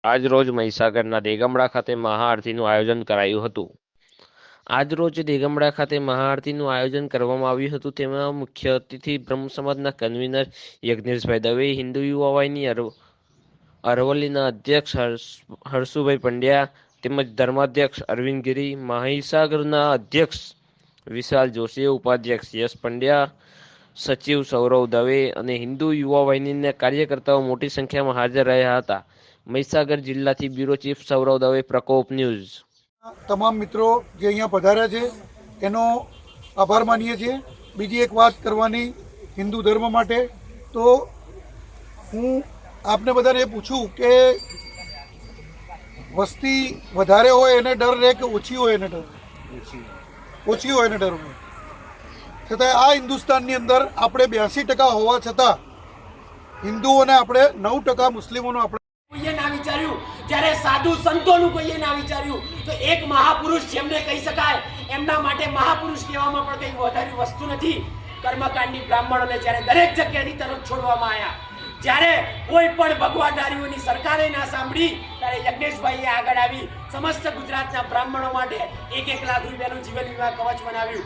આજ રોજ મહીસાગરના દેગમડા ખાતે મહાઆરતીનું આયોજન કરાયું હતું। આજરોજ દેગમડા ખાતે મહાઆરતીનું આયોજન કરવામાં આવ્યું હતું। તેમાં મુખ્ય અતિથિ બ્રહ્મ સમાજના કન્વીનર યજ્ઞેશભાઈ દવે, હિન્દુ યુવા વાહિની અરવલ્લીના અધ્યક્ષ હર્ષુભાઈ પંડ્યા તેમજ ધર્માધ્યક્ષ અરવિંદ ગિરી, મહીસાગરના અધ્યક્ષ વિશાલ જોશી, ઉપાધ્યક્ષ યશ પંડ્યા, સચિવ સૌરવ દવે અને હિન્દુ યુવા વાહિનીના કાર્યકર્તાઓ મોટી સંખ્યામાં હાજર રહ્યા હતા। મહીસાગર જિલ્લાથી બ્યુરો ચીફ સૌરવ દવે, પ્રકોપ ન્યૂઝ। તમામ મિત્રો જે અહીંયા પધાર્યા છે એનો આભાર માનીએ છીએ। બીજી એક વાત કરવાની હિન્દુ ધર્મ માટે, તો હું આપને બધાને એ પૂછું કે વસ્તી વધારે હોય એને ડર રહે કે ઓછી હોય એને ડર? ઓછી હોય એને ડર હોય। છતાં આ હિન્દુસ્તાનની અંદર આપણે 82% હોવા છતાં હિન્દુઓને આપણે 9%, મુસ્લિમોનો આપણે કોઈએ ના વિચાર્યું, જ્યારે સાધુ સંતોનું કોઈએ ના વિચાર્યું, તો એક મહાપુરુષ જેમને કહી શકાય એમના માટે મહાપુરુષ કહેવામાં પણ કંઈ વધારે વસ્તુ નથી। કર્મકાંડી બ્રાહ્મણોને જ્યારે દરેક જગ્યાએથી તરફ છોડવામાં આવ્યા, જ્યારે કોઈ પણ ભગવાધારીઓની સરકારે ના સાંભળી, ત્યારે યજ્ઞેશભાઈએ આગળ આવી સમસ્ત ગુજરાતના બ્રાહ્મણો માટે 1-1 લાખ રૂપિયાનું જીવન વીમા કવચ બનાવ્યું।